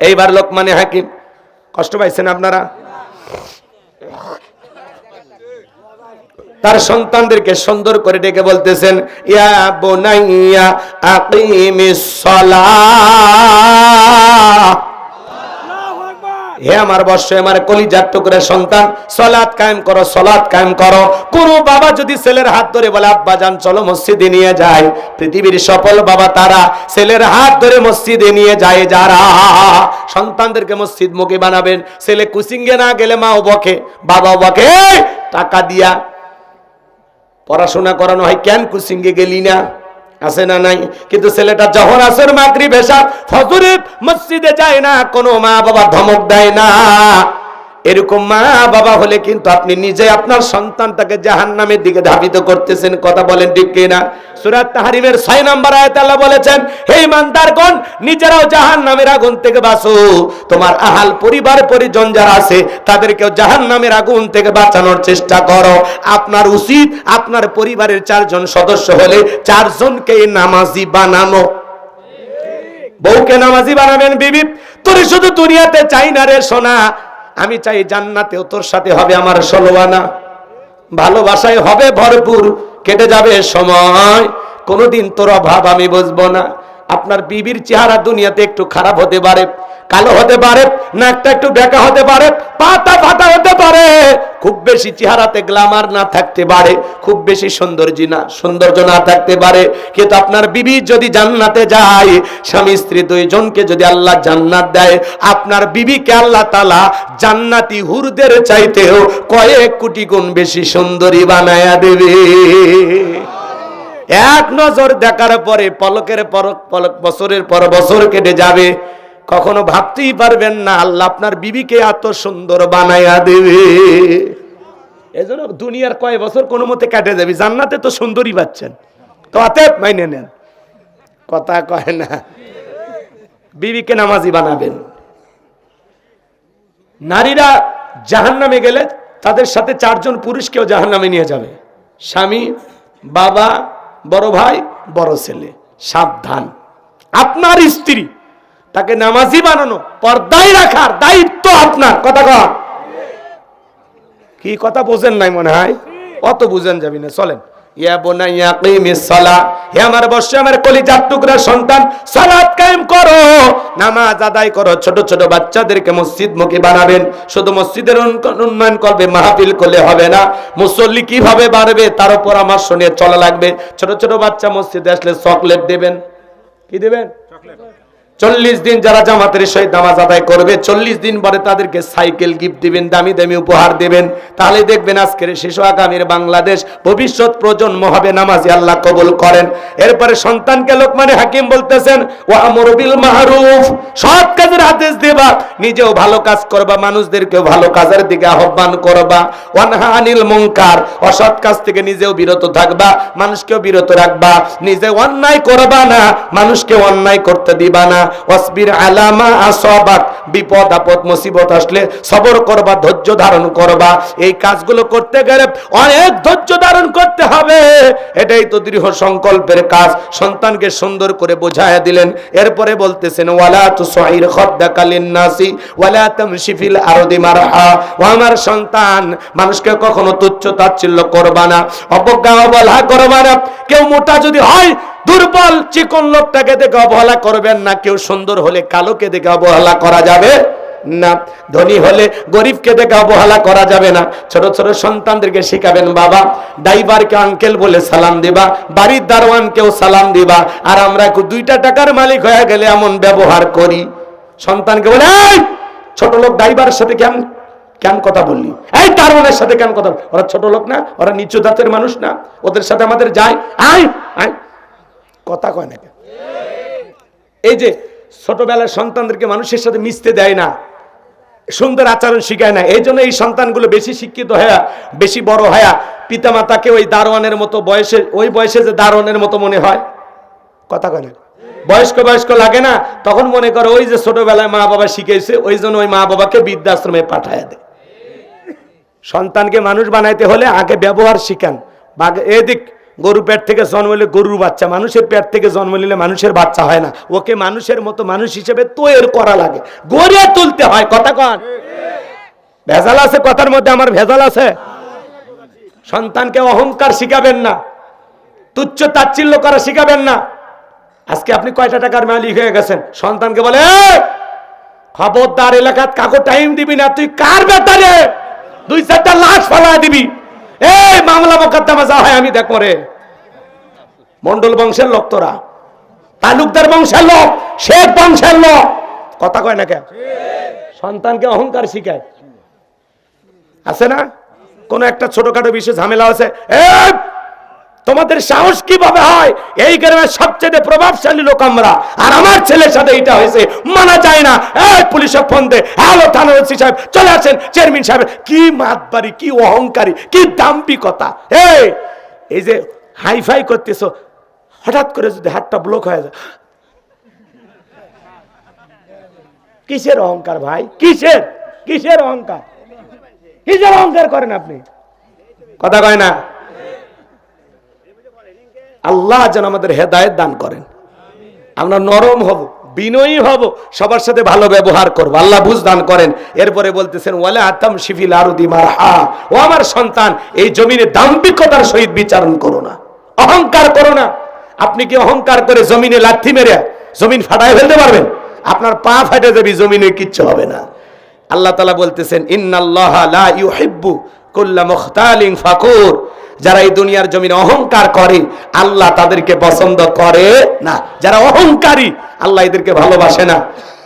A: এইবার লোকমানে হাকিম, কষ্ট পাইছেন আপনারা? তার সন্তানদেরকে সুন্দর করে ডেকে বলতেছেন, ইয়া বুনাইয়া আকিমিস সালাহ। হে আমার বর্ষ, আমার কলিজার টুকরা সন্তান, সালাত কায়েম করো, সালাত কায়েম করো। কোন বাবা যদি ছেলের হাত ধরে বলে আব্বা জান চলো মসজিদে নিয়ে যায়, পৃথিবীর সফল বাবা তারা ছেলের হাত ধরে মসজিদে নিয়ে যায় যারা। সন্তানদেরকে মসজিদ মুখী বানাবেন। ছেলে কুচিঙ্গে না গেলে মাও বকে, বাবাও বকে, টাকা দিয়া পড়াশোনা করানো হয়, কেন কুচিঙ্গে গেলি না? আছে না নাই? কিন্তু ছেলেটা যখন আসর মাগরিব এশা ফজরে মসজিদে যায় না, কোনো মা বাবা ধমক দেয় না। এরকম মা বাবা হলে কিন্তু আপনি নিজে আপনার সন্তানটাকে জাহান্নামের দিকে ধাবিত করতেছেন। কথা বলেন ঠিক কিনা? সূরা তাহরিমের 6 নম্বর আয়াতে আল্লাহ বলেছেন, হে ইমানদারগণ, নিজেরাও জাহান্নামের আগুন থেকে বাঁচো, তোমার আহাল পরিবার পরিজন যারা আছে তাদেরকেও জাহান্নামের আগুন থেকে বাঁচানোর চেষ্টা করো। আপনার উচিত আপনার পরিবারের 4 জন সদস্য হলে 4 জনকে নামাজি বানানো। বউকে নামাজি বানাবেন। বিবি, তোর শুধু দুনিয়াতে চাই না রে সোনা, আমি চাই জান্নাতেও তোর সাথে হবে আমার 16 আনা। ভালোবাসায় হবে ভরপুর, কেটে যাবে সময়, কোনোদিন তোর অভাব আমি বুঝবো না। আপনার বিবির চেহারা দুনিয়াতে একটু খারাপ হতে পারে, কালো হতে পারে, নাকটা একটু বেঁকা হতে পারে, পাতা ফাটা হতে পারে, খুব বেশি চেহারাতে গ্ল্যামার না থাকতে পারে, খুব বেশি সৌন্দর্য না থাকতে পারে, কিন্তু আপনার বিবি যদি জান্নাতে যায়, স্বামী স্ত্রী 2 জনকে যদি আল্লাহ জান্নাত দেয়, আপনার বিবিকে আল্লাহ তাআলা জান্নাতি হুরদের চাইতেও কয়েক কোটি গুণ বেশি সুন্দরী বানায়া দেবে। এক নজর দেখার পরে পলকের পর পলক, বছরের পর বছর কেটে যাবে, কখনো ভাবতেই পারবেন না আল্লাহ আপনার বিবিকে এত সুন্দর বানায়া দেবে। এজন্য দুনিয়ার কয় বছর কোনো মতে কেটে যাবে, জান্নাতে তো সুন্দরী পাচ্ছেন, তো অতএব মাইনে নেন। কথা কয় না? বিবিকে নামাজি বানাবেন। নারীরা জাহান্নামে গেলে তাদের সাথে 4 জন পুরুষকেও জাহান্নামে নিয়ে যাবে, স্বামী, বাবা, বড় ভাই, বড় ছেলে। সাবধান, আপনার স্ত্রী তাকে নামাজি বানানো, পর্দায় রাখার দায়িত্ব আপনার। কথা কর কি? কথা বোঝেন নাই মনে হয়, অত বুঝেন যাবি না। চলেন। ইয়া বুনাইয়া কিমিস সালাহ, হে আমার বর্ষ, আমার কলিজার টুকরা সন্তান, সালাত কায়েম করো, নামাজ আদায় করো। ছোট ছোট বাচ্চাদেরকে মসজিদমুখী বানাবেন। শুধু মসজিদের উন্নয়ন করবে, মাহফিল করলে হবে না। মুসল্লি কিভাবে বাড়বে তার পরামর্শ নিয়ে চলা লাগবে। ছোট ছোট বাচ্চা মসজিদে আসলে চকলেট দেবেন। কি দেবেন? 40 দিন যারা জামাতের সহিত নামাজ আদায় করবে, 40 দিন পরে তাদেরকে সাইকেল গিফট দিবেন, দামি দামি উপহার দিবেন। তাহলে দেখবেন আজকের শিশু আগামীর বাংলাদেশ, ভবিষ্যৎ প্রজন্ম হবে নামাজি। আল্লাহ কবুল করেন। এরপরে সন্তানকে লোকমানে হাকিম বলতেছেন, ওয়া আমরু বিল মারুফ, সৎ কাজের আদেশ দেবা, নিজেও ভালো কাজ করবা, মানুষদেরকেও ভালো কাজের দিকে আহ্বান করবা। ওয়ানহা আনিল মুনকার, অসৎ কাজ থেকে নিজেও বিরত থাকবা, মানুষকেও বিরত রাখবা। নিজে অন্যায় করবা না, মানুষকে অন্যায় করতে দিবা না। ওয়াসবির আলা মা আসাবাক, বিপদ আপদ মুসিবত আসলে সবর করবা, ধৈর্য ধারণ করবা। এই কাজগুলো করতে গেলে অনেক ধৈর্য ধারণ করতে হবে, এটাই তো দৃঢ় সংকল্পের কাজ। সন্তানকে সুন্দর করে বোঝায়া দিলেন। এরপরে বলতেছেন, ওয়ালা তুসাইর খাদ্দাকা লিন-নাসি ওয়ালা তামশি ফিল আরদি মারহা, ও আমার সন্তান, মানুষকে কখনো তুচ্ছ তাচ্ছিল্য করবা না, অবজ্ঞা অবহেলা করবা না। কেউ মোটা যদি হয়, দুর্বল চিকন লোকটাকে দেখে অবহেলা করবেন না। কেউ সুন্দর হলে কালোকে দেখে অবহেলা করা যাবে না। ধনী হলে গরিবকে দেখে অবহেলা করা যাবে না। ছোট ছোট সন্তানদেরকে শিখাবেন, বাবা ড্রাইভারকে আঙ্কেল বলে সালাম দিবা, বাড়ির দারোয়ানকেও সালাম দিবা। আর আমরা 2টা টাকার মালিক হয়ে গেলে এমন ব্যবহার করি, সন্তানকে বলে, এই ছোট লোক ড্রাইভারের সাথে কেন কথা বললি, এই দারোয়ানের সাথে কেন কথা? ওরা ছোট লোক না, ওরা নিচু জাতের মানুষ না, ওদের সাথে আমাদের যায়। আয় আয়, কথা কয় না। এই যে ছোটবেলার সন্তানদেরকে মানুষের সাথে মিশতে দেয় না, সুন্দর আচরণ শিখায় না। এই জন্য এই সন্তানগুলো বেশি শিক্ষিত হয়ে, বেশি বড় হয়ে পিতামাতাকে ওই দারোয়ানের মতো বয়সে, ওই বয়সে যে দারোয়ানের মতো মনে হয়। কথা কয় না? বয়স্ক লাগে না, তখন মনে করে ওই যে ছোটবেলায় মা বাবা শিখেছে, ওই জন্য ওই মা বাবাকে বৃদ্ধাশ্রমে পাঠায় দেয়। সন্তানকে মানুষ বানাইতে হলে আগে ব্যবহার শিখান। এদিক গরু পেট থেকে জন্ম নিলে গরুর বাচ্চা, মানুষের পেট থেকে জন্ম নিলে মানুষের বাচ্চা হয় না। ওকে মানুষের মতো মানুষ হিসেবে তৈরি করা লাগে, গড়ে তুলতে হয়। কথা কন ভেজাল আছে কথার মধ্যে? আমার ভেজাল আছে? সন্তানকে অহংকার শিখাবেন না, তুচ্ছ তাচ্ছিল্য করা শিখাবেন না। আজকে আপনি কয়টা টাকার মালিক হয়ে গেছেন, সন্তানকে বলে, খবরদার এলাকাত কাকু টাইম দিবি না, তুই কার বেটারে 2-4টা লাশ ফালা দিবি, এই মামলা মোকদ্দমা যা হয় আমি দেখো রে। মন্ডল বংশের লোক তোরা, তালুকদার বংশের লোক, শেখ বংশের লোক। কথা কয় না কেন? সন্তানকে অহংকার শিখায়। আছে না? কোন একটা ছোটখাটো বিষয় ঝামেলা আছে, তোমাদের সাহস কিভাবে হয়? এই গ্রামের সবচেয়ে প্রভাবশালী লোক আমরা, আর আমার ছেলের সাথে এটা হয়েছে, মানা যায় না। এই পুলিশের ফোন দে, হ্যালো থানার ওসি সাহেব চলে আসেন, চেয়ারম্যান সাহেব। কি মাতবাড়ি, কি অহংকারী, কি দাম্ভিকতা! এই যে হাইফাই করতেছো, হঠাৎ করে যদি হাতটা ব্লক হয়ে যায়, কিসের অহংকার ভাই? কিসের কিসের অহংকার? কিসের অহংকার করেন আপনি? কথা কয় না। আল্লাহ যেন আমাদের হেদায়েত দান করেন, আমরা নরম হব, বিনয়ী হব, সবার সাথে ভালো ব্যবহার করব, আল্লাহ বুঝ দান করেন। এরপরে বলতেছেন ওয়ালা আতাম শিফিল আরদি মারহা, ও আমার সন্তান, এই জমিনে দাম্ভিকতার সহিত বিচারণ করো না, অহংকার করো না। আপনি কি অহংকার করে জমিনে লাথি মেরে জমিন ফাটায় ফেলতে পারবেন? আপনার পা ফাটে যাবে, জমিনে কিচ্ছু হবে না। আল্লাহ তাআলা বলতেছেন ইন্নাল্লাহা লা ইউহিব্বু কুল্লা মুখতালিন ফাকুর, যারা এই দুনিয়ার জমিনে অহংকার করে আল্লাহ তাদেরকে পছন্দ করে না। যারা অহংকারী আল্লাহ এদেরকে ভালোবাসে না।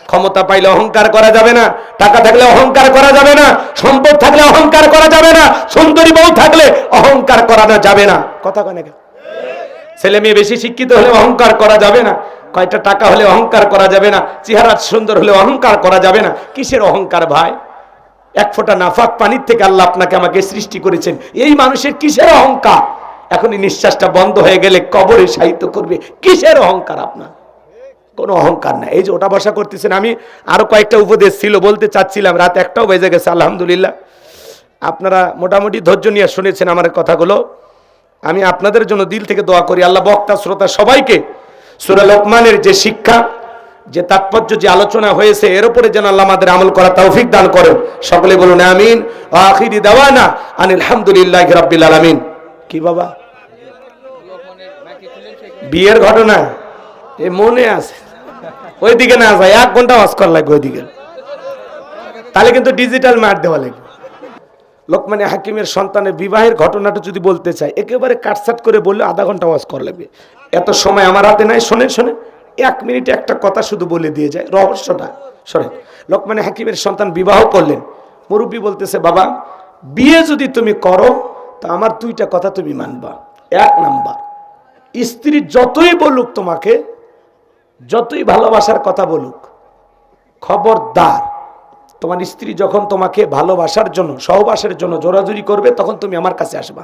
A: ক্ষমতা পাইলে অহংকার করা যাবে না, টাকা থাকলে অহংকার করা যাবে না, সম্পদ থাকলে অহংকার করা যাবে না, সুন্দরী বউ থাকলে অহংকার করানো যাবে না। কথা কয় না? ছেলে মেয়ে বেশি শিক্ষিত হলে অহংকার করা যাবে না, কয়টা টাকা হলে অহংকার করা যাবে না, চেহারা সুন্দর হলে অহংকার করা যাবে না। কিসের অহংকার ভাই? এক ফোঁটা নাফাক পানির থেকে আল্লাহ আপনাকে আমাকে সৃষ্টি করেছেন, এই মানুষের কিসের অহংকার? এখনই নিঃশ্বাসটা বন্ধ হয়ে গেলে কবরে সাহিত্য করবে, কিসের অহংকার আপনার? কোনো অহংকার নাই। এই যে ওটা বসা করতেছেন, আমি আরো কয়েকটা উপদেশ ছিল বলতে চাচ্ছিলাম, রাত 1টাও বেজে গেছে। আলহামদুলিল্লাহ আপনারা মোটামুটি ধৈর্য নিয়ে শুনেছেন আমার কথাগুলো। আমি আপনাদের জন্য দিল থেকে দোয়া করি, আল্লাহ বক্তা শ্রোতা সবাইকে সূরা লোকমানের যে শিক্ষা, যে তাৎপর্য, যে আলোচনা হয়েছে এর উপরে যেন আল্লাহ আমাদের আমল করা তৌফিক দান করেন। সকলে বলুন আমিন। ওয়া আখিরি দাওয়ানা আনিল হামদুলিল্লাহি রাব্বিল আলামিন। কি বাবা বিয়ের ঘটনা এ মনে আছে? ওইদিকে না যায়, 1 ঘন্টা ওয়াজ করা লাগবে ওইদিকে, তাহলে কিন্তু ডিজিটাল মার দেওয়া লাগবে। লোকমানে হাকিমের সন্তানের বিবাহের ঘটনাটা যদি বলতে চাই, একেবারে কাটসাট করে বললে আধা ঘন্টা ওয়াজ করা লাগবে। এত সময় আমার হাতে নাই। শোনেন শোনেন, 1 মিনিটে একটা কথা শুধু বলে দিয়ে যায় রহস্যটা। শোনেন, লোকমানে হাকিমের সন্তান বিবাহ করলেন। মুরব্বী বলতেছে, বাবা বিয়ে যদি তুমি করো তা আমার 2টা কথা তুমি মানবা। 1 নাম্বার, স্ত্রী যতই বলুক তোমাকে, যতই ভালোবাসার কথা বলুক, খবরদার তোমার স্ত্রী যখন তোমাকে ভালোবাসার জন্য, সহবাসের জন্য জোরাজুরি করবে, তখন তুমি আমার কাছে আসবা।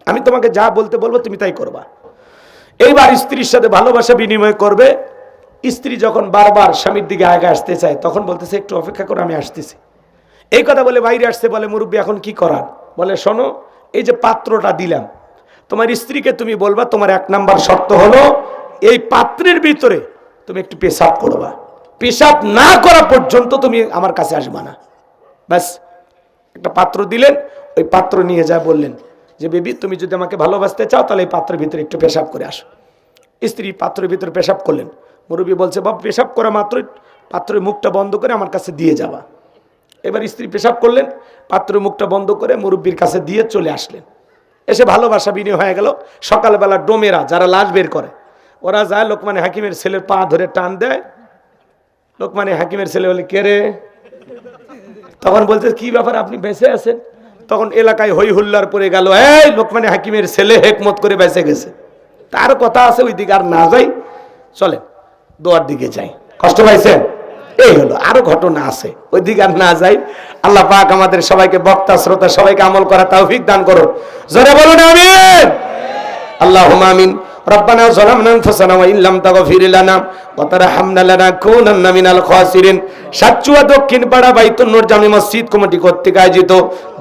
A: আমি তোমাকে যা বলতে বলবো তুমি তাই করবা। এইবার স্ত্রীর সাথে ভালোবাসা বিনিময় করবে। স্ত্রী যখন বারবার স্বামীর দিকে আগে আসতে চায়, তখন বলতেছে একটু অপেক্ষা করো, আমি আসতেছি। এই কথা বলে বাইরে আসতে বলে, মুরব্বী এখন কি করার? বলে শোনো, এই যে পাত্রটা দিলাম, তোমার স্ত্রীকে তুমি বলবা তোমার 1 নাম্বার শর্ত হলো এই পাত্রের ভিতরে তুমি একটু পেশাব করবা। পেশাব না করা পর্যন্ত তুমি আমার কাছে আসবা না। ব্যাস, একটা পাত্র দিলেন, ওই পাত্র নিয়ে যা বললেন যে বেবি তুমি যদি আমাকে ভালোবাসতে চাও তাহলে এই পাত্রের ভিতরে একটু পেশাব করে আসো। স্ত্রী পাত্রের ভিতরে পেশাব করলেন। মুরব্বী বলছে, বাবা পেশাব করা মাত্রই পাত্রের মুখটা বন্ধ করে আমার কাছে দিয়ে যাবা। এবার স্ত্রী পেশাব করলেন, পাত্রের মুখটা বন্ধ করে মুরব্বীর কাছে দিয়ে চলে আসলেন। এসে ভালোবাসা বিনিময় হয়ে গেল। সকালবেলা ডোমেরা যারা লাশ বের করে, ওরা যায় লোকমানে হাকিমের ছেলের পা ধরে টান দেয়। লোকমানে হাকিমের ছেলে বলে, কে রে? তখন বলছে, কি ব্যাপার আপনি বেঁচে আছেন? তখন এলাকায় হই হুল্লার পড়ে গেল, এই লোকমানে হাকিমের ছেলে হেকমত করে বেঁচে গেছে। তার কথা আছে, ওই দিকে আর না যাই, চলেন দোয়ার দিকে যাই। কষ্ট পাইছেন? এই হলো, আরো ঘটনা আছে, ওই দিকে আর না যাই। আল্লাহ পাক আমাদের সবাইকে, বক্তা শ্রোতা সবাইকে আমল করা তৌফিক দান করুন। জোরে বলুন আমিন। আল্লাহুম্মা আমিন। রব্বানা যালামনা আনফুসানা ওয়া ইল্লাম তাগফির লানা ওয়া তারহামনা লানাকুনান্না মিনাল খাসিরিন। সাতচুয়া দক্ষিণ পাড়া বাইতুন নূর জামি মসজিদ কমিটি কর্তৃক আয়োজিত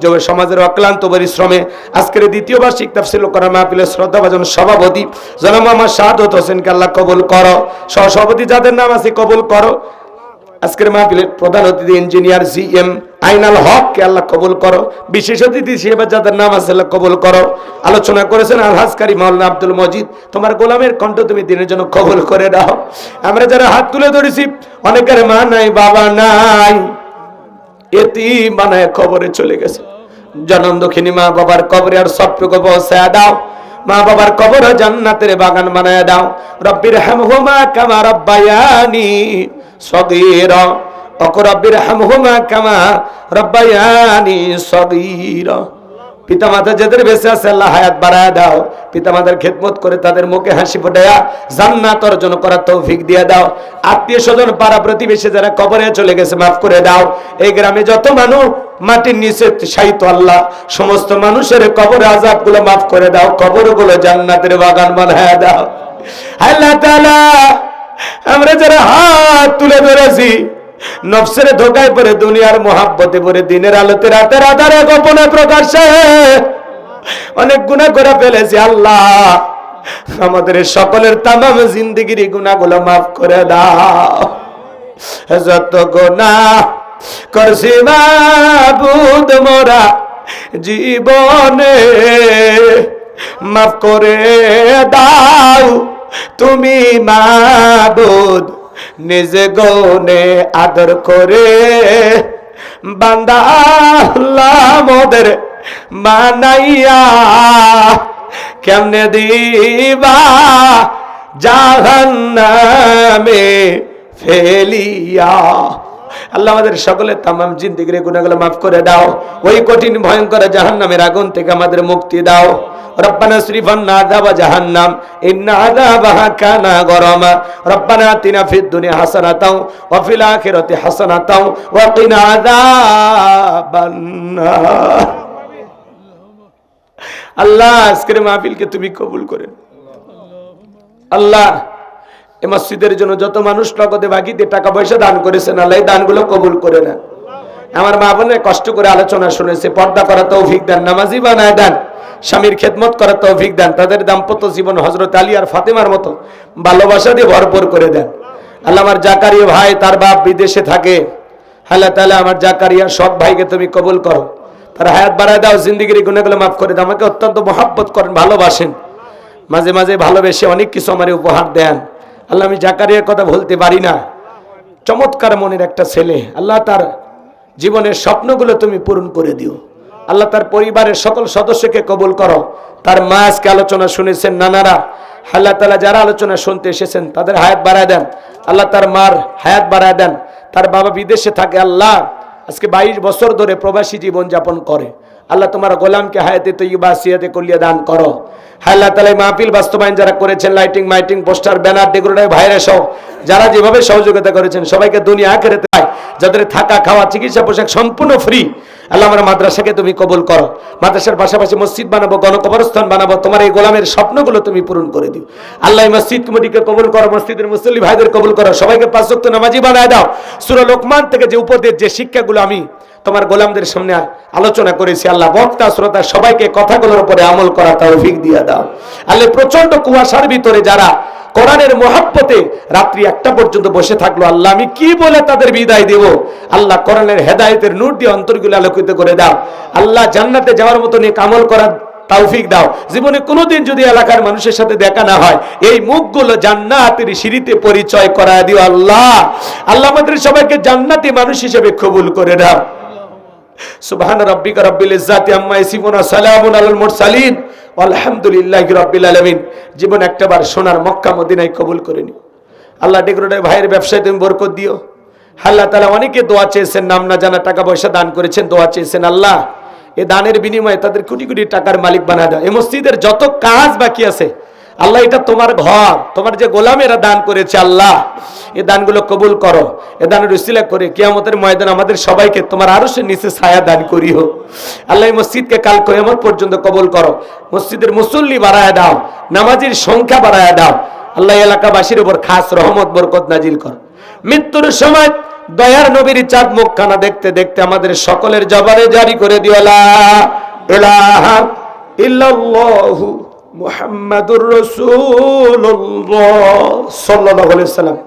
A: যুব সমাজের অক্লান্ত পরিশ্রমে আজকের 2য় বার্ষিক তাফসীর কোরআন মাহফিলের শ্রদ্ধাভাজন সভাপতি জনাব মোহাম্মদ শাহাদাত হোসেনকে আল্লাহ কবুল করো। সহসভাপতি যাদের নাম আছে কবুল করো। আজকের মাহফিলের প্রধান অতিথি ইঞ্জিনিয়ার জিএম আইনাল হককে আল্লাহ কবুল করো। বিশেষ অতিথি হিসেবে যাদের নাম আছে আল্লাহ কবুল করো। আলোচনা করেছেন আলহাজ কারি মাওলানা আব্দুল মজিদ। তোমার গোলামের কণ্ঠ তুমি দিনের জন্য কবুল করে দাও। আমরা যারা হাত তুলে ধরেছি, অনেকের মা নাই, বাবা নাই, এতিম বানায় কবরে চলে গেছে। জনম দুঃখিনী মা বাবার কবরে আর সবটুকু পৌঁছায় দাও। মা বাবার কবর জান্নাতের বাগান বানায় দাও। রব্বির হামহুমা কামা রব্বায়ানি সগীরা ওয়া রাব্বির হামহুমা কামা রব্বায়ানি সগীরা। পিতামাতা যাদের বেঁচে আছে আল্লাহ হায়াত বাড়ায় দাও, পিতামাতার খেদমত করে তাদের মুখে হাসি ফোটায়া জান্নাত অর্জন করার তৌফিক দিয়ে দাও। আত্মীয় স্বজন পাড়া প্রতিবেশী যারা কবরে চলে গেছে মাফ করে দাও। এই গ্রামে যত মানুষ মাটির নিচে শায়িত আল্লাহ সমস্ত মানুষের কবরে আযাবগুলো মাফ করে দাও, কবরগুলো জান্নাতের বাগান বানায় দাও। আল্লাহ তাআলা আমরা যারা হাত তুলে ধরেছি নফসের ধোকায় পড়ে দুনিয়ার মোহাব্বতে পড়ে দিনের আলোতে রাতের আধারে গোপনে প্রকাশ্যে অনেক গুনাহ করে ফেলেছি আল্লাহ, আমাদের সকলের তামাম জিন্দেগির গুনাহগুলো মাফ করে দাও। যত গুনাহ করছি মাবুদ মোরা জীবনে মাফ করে দাও তুমি মাবুদ, নিজে গনে আদর করে বান্দা আল্লাহ মোদের বানাইয়া কেমনে দিবা জাহান্নামে ফেলিয়া। আল্লাহ আমাদের সকলের তামাম জিন্দেগির গুনাহগুলো মাফ করে দাও, ওই কঠিন ভয়ঙ্কর জাহান্নামের আগুন থেকে আমাদের মুক্তি দাও। রব্বানা সরিফ আন্না আযাবা জাহান্নাম ইন্না আযাবাহা কানা গরামা। রব্বানা আতিনা ফিদ দুনিয়া হাসানাতাও ওয়া ফিল আখিরাতি হাসানাতাও ওয়া কিনা আযাবান নার। আল্লাহ আজকের মাহফিলকে তুমি কবুল করেন। আল্লাহ এই মসজিদের জন্য যত মানুষ নগদে বাকিতে টাকা পয়সা দান করেছেন আল্লাহ এই দানগুলো কবুল করে নেন। আমার মা বোনের কষ্ট করে আলোচনা শুনেছে, পর্দা করা তৌফিক দেন, নামাজি বানায় দেন, স্বামীর খেদমত করার তৌফিক দেন, তাদের দাম্পত্য জীবন হযরত আলী আর ফাতেমার মতো ভালোবাসা দিয়ে ভরপুর করে দেন। আল্লাহ আমার জাকারিয়া ভাই তার বাপ বিদেশে থাকে, আল্লাহ তাআলা আমার জাকারিয়া সব ভাইকে তুমি কবুল করো, তার হায়াত বাড়ায় দাও, জিন্দেগির গুনাহগুলো মাফ করে দাও। আমাকে অত্যন্ত মহব্বত করেন, ভালোবাসেন, মাঝে মাঝে ভালোবেসে অনেক কিছু আমার উপহার দেন। আল্লাহ আমি জাকারিয়ার কথা বলতে পারি না, চমৎকার মনের একটা ছেলে, আল্লাহ তার জীবনের স্বপ্নগুলো তুমি পূরণ করে দিও। আল্লাহ তার পরিবারের সকল সদস্যকে কবুল করো। তার মা আজকে আলোচনা শুনেছেন, নানারা আল্লাহ তাআলা যারা আলোচনা শুনতে এসেছেন তাদের হায়াত বাড়ায় দেন, আল্লাহ তার মার হায়াত বাড়ায় দেন। তার বাবা বিদেশে থাকে, আল্লাহ আজকে 22 বছর ধরে প্রবাসী জীবন যাপন করে, আল্লাহ তোমার গোলামকে হায়াতে তৈয়বা সিয়াতে কলিয়া দান করো। আল্লাহ তাআলা মাহফিল বাস্তবায়ন যারা করেছেন, লাইটিং মাইটিং পোস্টার ব্যানার ডেকোরেটর ভাইরা সহ যারা যেভাবে সহযোগিতা করেছেন সবাইকে দুনিয়া আখিরাতে যাদের থাকা খাওয়া চিকিৎসা পোশাক সম্পূর্ণ ফ্রি, আল্লাহ আমার মাদ্রাসাকে তুমি কবুল করো। মাদ্রাসার পাশাপাশি মসজিদ বানাবো, গণকবরস্থান বানাবো, তোমার এই গোলামের স্বপ্নগুলো তুমি পূরণ করে দিও। আল্লাহ মসজিদ কমিটিকে কবুল করো, মসজিদের মুসল্লি ভাইদের কবুল করো, সবাইকে 5 ওয়াক্ত নামাজি বানায় দাও। সূরা লোকমান থেকে যে উপদেশ যে শিক্ষাগুলো আমি তোমার গোলামদের সামনে আলোচনা করেছি আল্লাহ বক্তা শ্রোতা সবাইকে কথাগুলোর উপরে আমল করা তৌফিক দিয়ে দাও। আল্লাহ প্রচন্ড কুয়াশার ভিতরে যারা কোরআনের মহব্বতে রাত্রি 1টা পর্যন্ত বসে থাকলো, আল্লাহ আমি কি বলে তাদের বিদায় দেব? আল্লাহ কোরআনের হেদায়েতের নূর দিয়ে অন্তরগুলো আলোকিত করে দাও। আল্লাহ জান্নাতে যাওয়ার মতো নেক আমল করার তৌফিক দাও। জীবনে কোনোদিন যদি এলাকার মানুষের সাথে দেখা না হয়, এই মুখগুলো জান্নাতের সিঁড়িতে পরিচয় করায় দিও আল্লাহ। আল্লাহ আমাদের সবাইকে জান্নাতি মানুষ হিসেবে কবুল করে দাও। সুবহান রাব্বিকা রাব্বিল ইজ্জাতি আম্মা ইয়াসিফুন ওয়া সালামুন আলাল মুরসালিন আলহামদুলিল্লাহি রাব্বিল আলামিন। জীবন একটাবার সোনার মক্কা মদিনায় কবুল করে নিও আল্লাহ। ডেকোরেটর ভাইয়ের ব্যবসায় তুমি বরকত দিও আল্লাহ তাআলা। অনেকে দোয়া চেয়েছেন, নাম না জানা টাকা পয়সা দান করেছেন, দোয়া চেয়েছেন আল্লাহ এই দানের বিনিময়ে তাদের কোটি কোটি টাকার মালিক বানায় দাও। এই মসজিদের যত কাজ বাকি আছে আল্লাহ এটা তোমার ঘর, তোমার যে গোলামেরা দান করেছে আল্লাহ এই দানগুলো কবুল করো। এ দানের উসিলা করে কিয়ামতের ময়দানে আমাদের সবাইকে তোমার আরশের নিচে ছায়া দান করিও আল্লাহ। এই মসজিদকে কাল কিয়ামত পর্যন্ত কবুল করো। মসজিদের মুসল্লি বাড়ায় দাও, নামাজীর সংখ্যা বাড়ায় দাও আল্লাহ। এলাকাবাসীর উপর খাস রহমত বরকত নাজিল কর। মৃত্যুর সময় দয়ার নবীর চাঁদ মুখখানা দেখতে দেখতে আমাদের সকলের জবানে জারি করে দিও লা ইলাহা ইল্লাল্লাহু মুহাম্মাদুর রাসূলুল্লাহ সাল্লাল্লাহু আলাইহি ওয়াসাল্লাম।